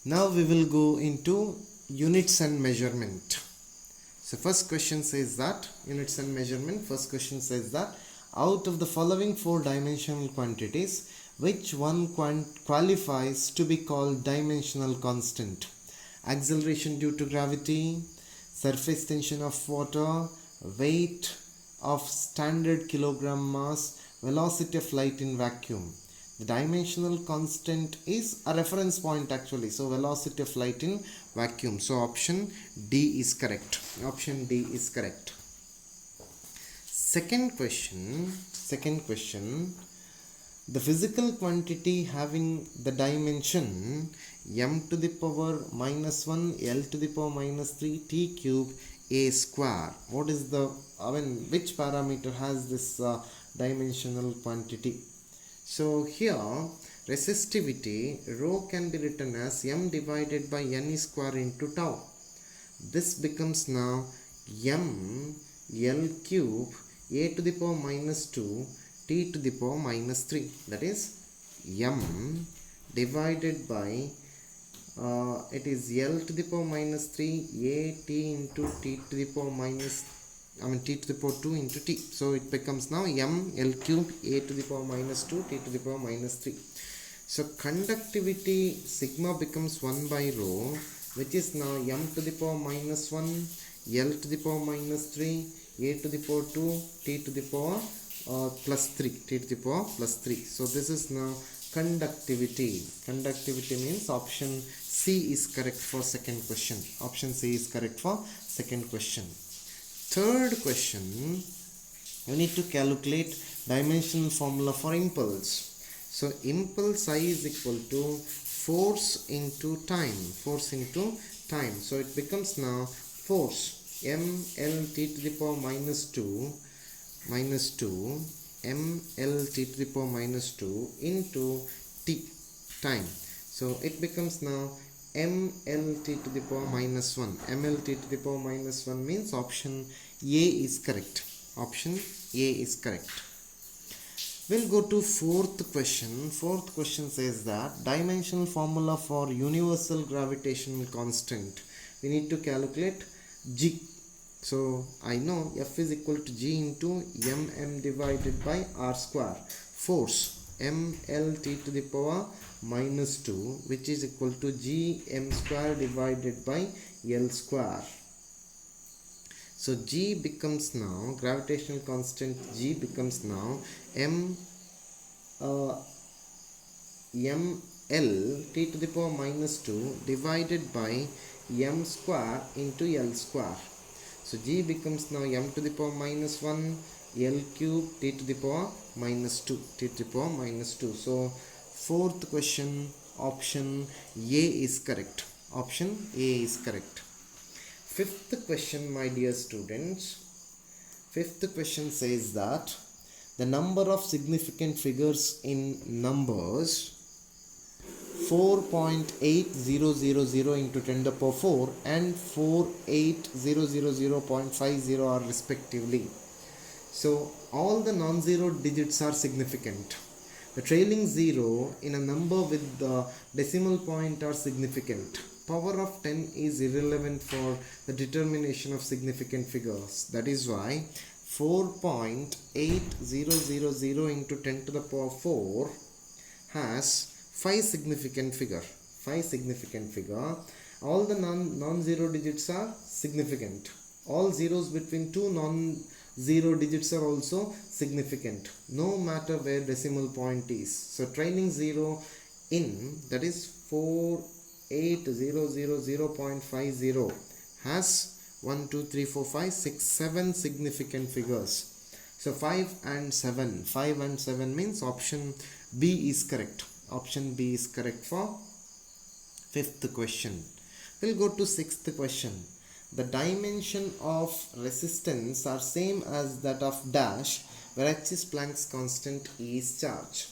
Now we will go into units and measurement. So first question says that units and measurement. First question says that out of the following four dimensional quantities, which one qualifies to be called dimensional constant? Acceleration due to gravity, surface tension of water, weight of standard kilogram mass, velocity of light in vacuum. The dimensional constant is a reference point actually. So velocity of light in vacuum. So option D is correct. Option D is correct. Second question. The physical quantity having the dimension m to the power minus 1 L to the power minus 3 T cube A square. What is the, which parameter has this dimensional quantity? So here resistivity rho can be written as m divided by n square into tau. This becomes now m L cube A to the power minus 2 T to the power minus 3. That is m divided by it is L to the power minus 3 A T into T to the power minus T to the power 2 into T. So it becomes now m L cube A to the power minus 2 T to the power minus 3. So conductivity sigma becomes 1 by rho, which is now m to the power minus 1 L to the power minus 3 A to the power 2 T to the power plus 3 T to the power plus 3. So this is now conductivity. Conductivity means option C is correct for second question. Option C is correct for second question. Third question, we need to calculate dimensional formula for impulse. So impulse I is equal to force into time. Force into time. So it becomes now force m L T to the power minus 2 m L T to the power minus 2 into T time. So it becomes now m L T to the power minus 1. m L T to the power minus 1 means option A is correct. Option A is correct. We'll go to fourth question. Fourth question says that dimensional formula for universal gravitational constant. We need to calculate G. So I know F is equal to G into mm divided by r square. Force m L T to the power minus 2, which is equal to G m square divided by L square. So G becomes now, gravitational constant G becomes now m L T to the power minus 2 divided by m square into L square. So G becomes now m to the power minus 1 L cube T to the power minus 2 T to the power minus 2. So fourth question, option A is correct. Option A is correct. Fifth question, my dear students. Fifth question says that the number of significant figures in numbers 4.8000 into 10 to the power 4 and 48000.50 are respectively. So all the non-zero digits are significant. The trailing zero in a number with the decimal point are significant. Power of 10 is irrelevant for the determination of significant figures. That is why 4.8000 into 10 to the power 4 has 5 significant figure. All the non-zero digits are significant. All zeros between two non-zero digits are also significant, no matter where decimal point is. So trailing zero in, that is 48000.50 has 1, 2, 3, 4, 5, 6, 7 significant figures. So 5 and 7 means option B is correct. Option B is correct for fifth question. We'll go to sixth question. The dimension of resistance are same as that of dash, where H is Planck's constant, E is charge.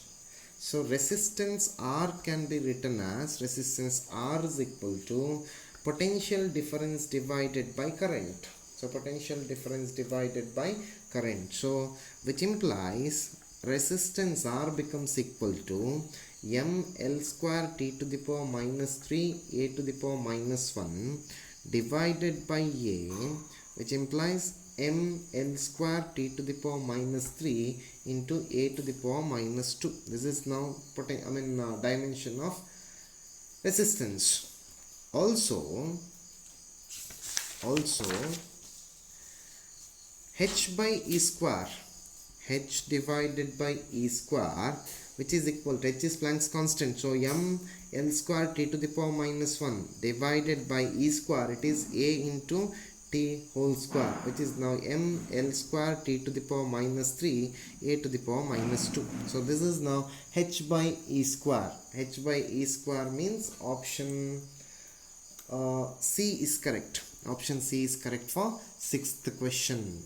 So resistance R can be written as resistance R is equal to potential difference divided by current. So potential difference divided by current. So which implies resistance R becomes equal to m l square t to the power minus 3 a to the power minus 1 divided by a, which implies m l square t to the power minus 3 into a to the power minus 2. This is now dimension of resistance. Also h by e square, h divided by e square, which is equal to, h is Planck's constant, so m l square t to the power minus 1 divided by e square, it is a into t whole square, which is now m l square t to the power minus 3 a to the power minus 2. So this is now h by e square. H by e square means option C is correct. Option C is correct for 6th question.